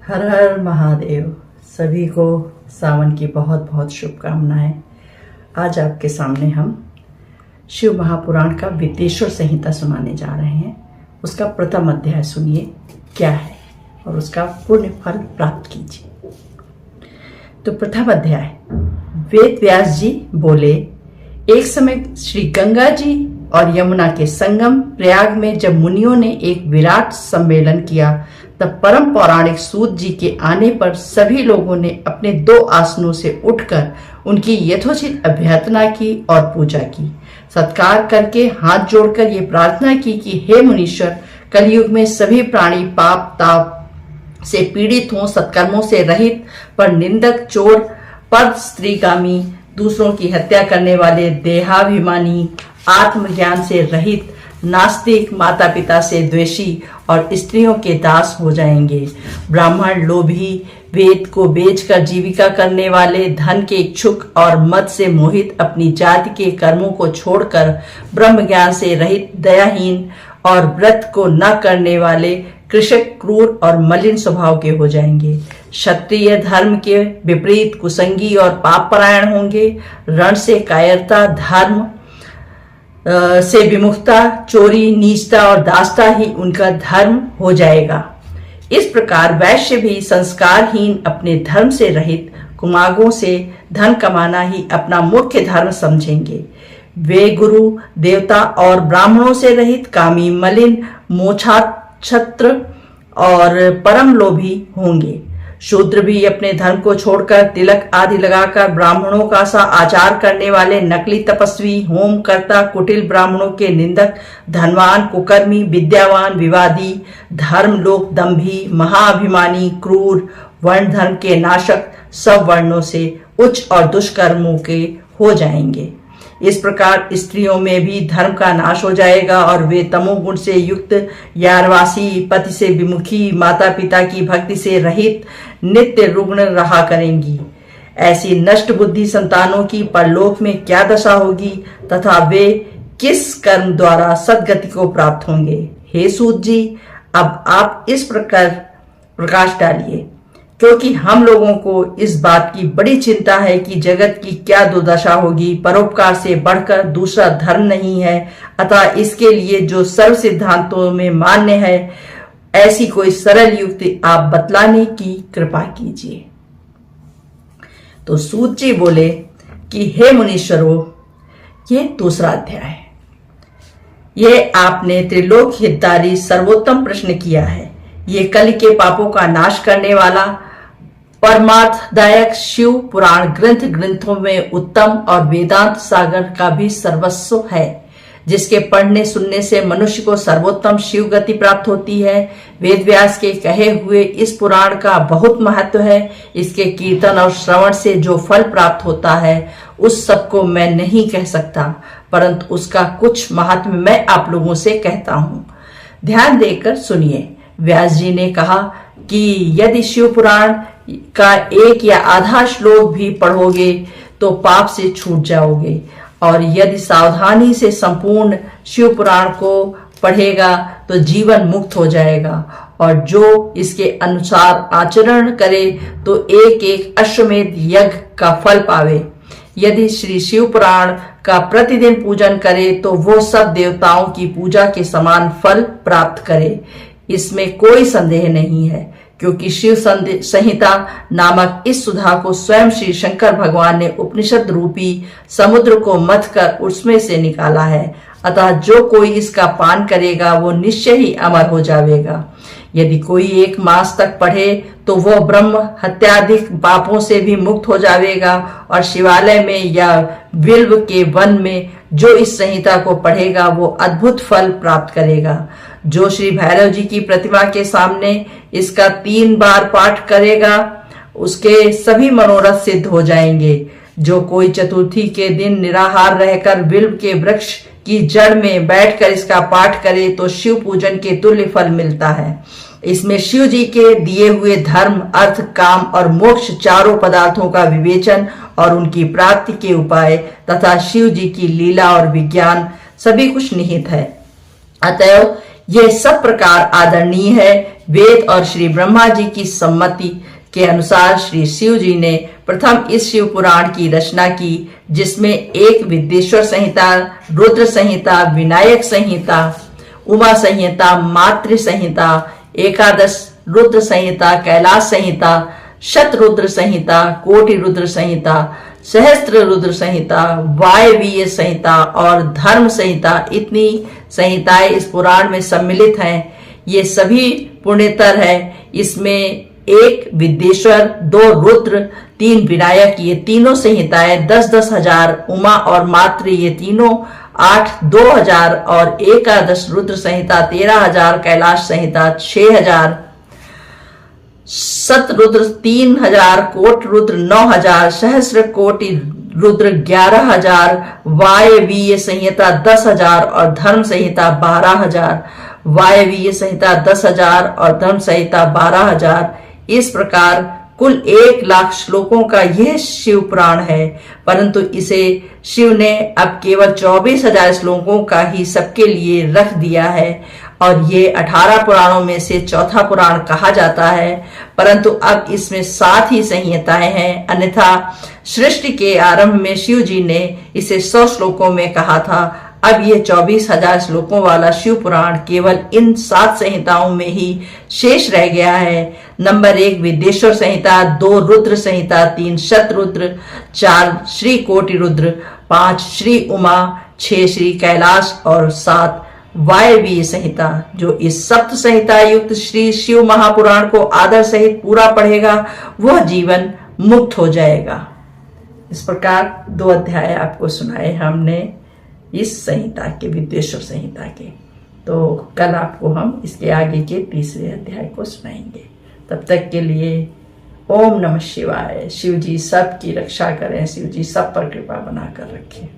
हर हर महादेव। सभी को सावन की बहुत बहुत शुभकामनाएं। आज आपके सामने हम शिव महापुराण का विदेश्वर संहिता सुनाने जा रहे हैं। उसका प्रथम अध्याय सुनिए क्या है और उसका पुण्य फल प्राप्त कीजिए। तो प्रथम अध्याय। वेद व्यास जी बोले, एक समय श्री गंगा जी और यमुना के संगम प्रयाग में जब मुनियों ने एक विराट सम्मेलन किया, तब परम पौराणिक सूत जी के आने पर सभी लोगों ने अपने दो आसनों से उठकर उनकी यथोचित अभ्यर्थना की और पूजा की। सत्कार करके हाथ जोड़कर ये प्रार्थना की कि हे मुनीश्वर, कलयुग में सभी प्राणी पाप ताप से पीड़ित हों, सत्कर्मों से रहित, पर निंदक, चोर, पर स्त्रीगामी, दूसरों की हत्या करने वाले, देहाभिमानी, आत्मज्ञान से रहित, नास्तिक, माता पिता से द्वेषी और स्त्रियों के दास हो जाएंगे। ब्राह्मण, लोभी, वेद को बेचकर जीविका करने वाले, धन के इच्छुक और मद से मोहित, अपनी जाति के कर्मों को छोड़कर ब्रह्म ज्ञान से रहित, दयाहीन और व्रत को न करने वाले, कृषक, क्रूर और मलिन स्वभाव के हो जाएंगे। क्षत्रिय धर्म के विपरीत कुसंगी और पापपरायण होंगे। रण से कायरता, धर्म से विमुखता, चोरी, नीचता और दासता ही उनका धर्म हो जाएगा। इस प्रकार वैश्य भी संस्कारहीन, अपने धर्म से रहित, कुमागों से धन कमाना ही अपना मुख्य धर्म समझेंगे। वे गुरु, देवता और ब्राह्मणों से रहित, कामी, मलिन, मोक्षाच्छत्र और परम लोभी होंगे। शूद्र भी अपने धर्म को छोड़कर तिलक आदि लगाकर ब्राह्मणों का सा आचार करने वाले, नकली तपस्वी, होम करता, कुटिल, ब्राह्मणों के निंदक, धनवान, कुकर्मी, विद्यावान, विवादी, धर्म लोक दंभी, महाअभिमानी, क्रूर, वर्ण धर्म के नाशक, सब वर्णों से उच्च और दुष्कर्मों के हो जाएंगे। इस प्रकार स्त्रियों में भी धर्म का नाश हो जाएगा और वे तमोगुण से युक्त, यारवासी, पति से विमुखी, माता पिता की भक्ति से रहित, नित्य रुग्ण रहा करेंगी। ऐसी नष्ट बुद्धि संतानों की परलोक में क्या दशा होगी तथा वे किस कर्म द्वारा सद्गति को प्राप्त होंगे। हे सूत जी, अब आप इस प्रकार प्रकाश डालिए, क्योंकि हम लोगों को इस बात की बड़ी चिंता है कि जगत की क्या दुर्दशा होगी। परोपकार से बढ़कर दूसरा धर्म नहीं है, अतः इसके लिए जो सर्व सिद्धांतों में मान्य है, ऐसी कोई सरल युक्ति आप बतलाने की कृपा कीजिए। तो सूत जी बोले कि हे मुनीश्वरों, ये दूसरा अध्याय है। ये आपने त्रिलोक हितकारी सर्वोत्तम प्रश्न किया है। ये कल के पापों का नाश करने वाला परमार्थदायक शिव पुराण ग्रंथों में उत्तम और वेदांत सागर का भी सर्वस्व है, जिसके पढ़ने सुनने से मनुष्य को सर्वोत्तम शिव गति प्राप्त होती है। वेद व्यास के कहे हुए इस पुराण का बहुत महत्व है। इसके कीर्तन और श्रवण से जो फल प्राप्त होता है उस सबको मैं नहीं कह सकता, परंतु उसका कुछ महात्म्य मैं आप लोगों से कहता हूँ। ध्यान देकर सुनिए। व्यास जी ने कहा कि यदि शिव पुराण का एक या आधा श्लोक भी पढ़ोगे तो पाप से छूट जाओगे, और यदि सावधानी से संपूर्ण शिव पुराण को पढ़ेगा तो जीवन मुक्त हो जाएगा, और जो इसके अनुसार आचरण करे तो एक एक अश्वमेध यज्ञ का फल पावे। यदि श्री शिव पुराण का प्रतिदिन पूजन करे तो वो सब देवताओं की पूजा के समान फल प्राप्त करे। इसमें कोई संदेह नहीं है, क्योंकि शिव संहिता नामक इस सुधा को स्वयं श्री शंकर भगवान ने उपनिषद रूपी समुद्र को मथ कर उसमें से निकाला है। अतः जो कोई इसका पान करेगा वो निश्चय ही अमर हो जाएगा। यदि कोई 1 मास तक पढ़े तो वह ब्रह्म हत्याधिक पापों से भी मुक्त हो जाएगा, और शिवालय में या बिल्व के वन में जो इस संहिता को पढ़ेगा वो अद्भुत फल प्राप्त करेगा। जो श्री भैरव जी की प्रतिमा के सामने इसका 3 बार पाठ करेगा उसके सभी मनोरथ सिद्ध हो जाएंगे। जो कोई चतुर्थी के दिन निराहार रहकर बिल्व के वृक्ष की जड़ में बैठकर इसका पाठ करे तो शिव पूजन के तुल्य फल मिलता है। इसमें शिव जी के दिए हुए धर्म, अर्थ, काम और मोक्ष चारों पदार्थों का विवेचन और उनकी प्राप्ति के उपाय तथा शिव जी की लीला और विज्ञान सभी कुछ निहित है। अतएव यह सब प्रकार आदरणीय है। वेद और श्री ब्रह्मा जी की सम्मति के अनुसार श्री शिव जी ने प्रथम इस शिव पुराण की रचना की, जिसमें एक विद्येश्वर संहिता, रुद्र संहिता, विनायक संहिता, उमा संहिता, मातृ संहिता, एकादश रुद्र संहिता, कैलाश संहिता, शतरुद्र संहिता, कोटि रुद्र संहिता, सहस्त्र रुद्र संहिता, वायवीय संहिता और धर्म संहिता, इतनी संहिताएं इस पुराण में सम्मिलित हैं। ये सभी पुण्यतर है। इसमें एक विद्येश्वर, 2 रुद्र, 3 विनायक, ये तीनों संहिताएं 10-10 हजार, उमा और मातृ ये तीनों 8-2000 और एकादश रुद्र संहिता 13,000, कैलाश संहिता 6,000, शतरुद्र 3,000, कोटि रुद्र 9,000, सहस्त्र कोटि रुद्र 11,000, वायवीय संहिता 10,000 और धर्म संहिता 12,000, वायवीय संहिता 10,000 और धर्म संहिता 12,000। इस प्रकार कुल 1,00,000 श्लोकों का यह शिव पुराण है, परंतु इसे शिव ने अब केवल 24,000 श्लोकों का ही सबके लिए रख दिया है और ये 18 पुराणों में से चौथा पुराण कहा जाता है। परंतु अब इसमें 7 ही संहिताएं हैं, अन्यथा सृष्टि के आरंभ में शिव जी ने इसे 100 श्लोकों में कहा था। अब ये 24,000 श्लोकों वाला शिव पुराण केवल इन 7 संहिताओं में ही शेष रह गया है। नंबर 1 विद्येश्वर संहिता, 2 रुद्र संहिता, 3 शतरुद्र, 4 श्री कोटि रुद्र, 5 श्री उमा, 6 श्री कैलाश और 7 वायवीय संहिता। जो इस सप्त संहिता युक्त श्री शिव महापुराण को आदर सहित पूरा पढ़ेगा वह जीवन मुक्त हो जाएगा। इस प्रकार 2 अध्याय आपको सुनाए हमने इस संहिता के, विद्येश्वर संहिता के। तो कल आपको हम इसके आगे के 3रे अध्याय को सुनाएंगे। तब तक के लिए ओम नमः शिवाय। शिव जी सब की रक्षा करें, शिव जी सब पर कृपा बनाकर रखें।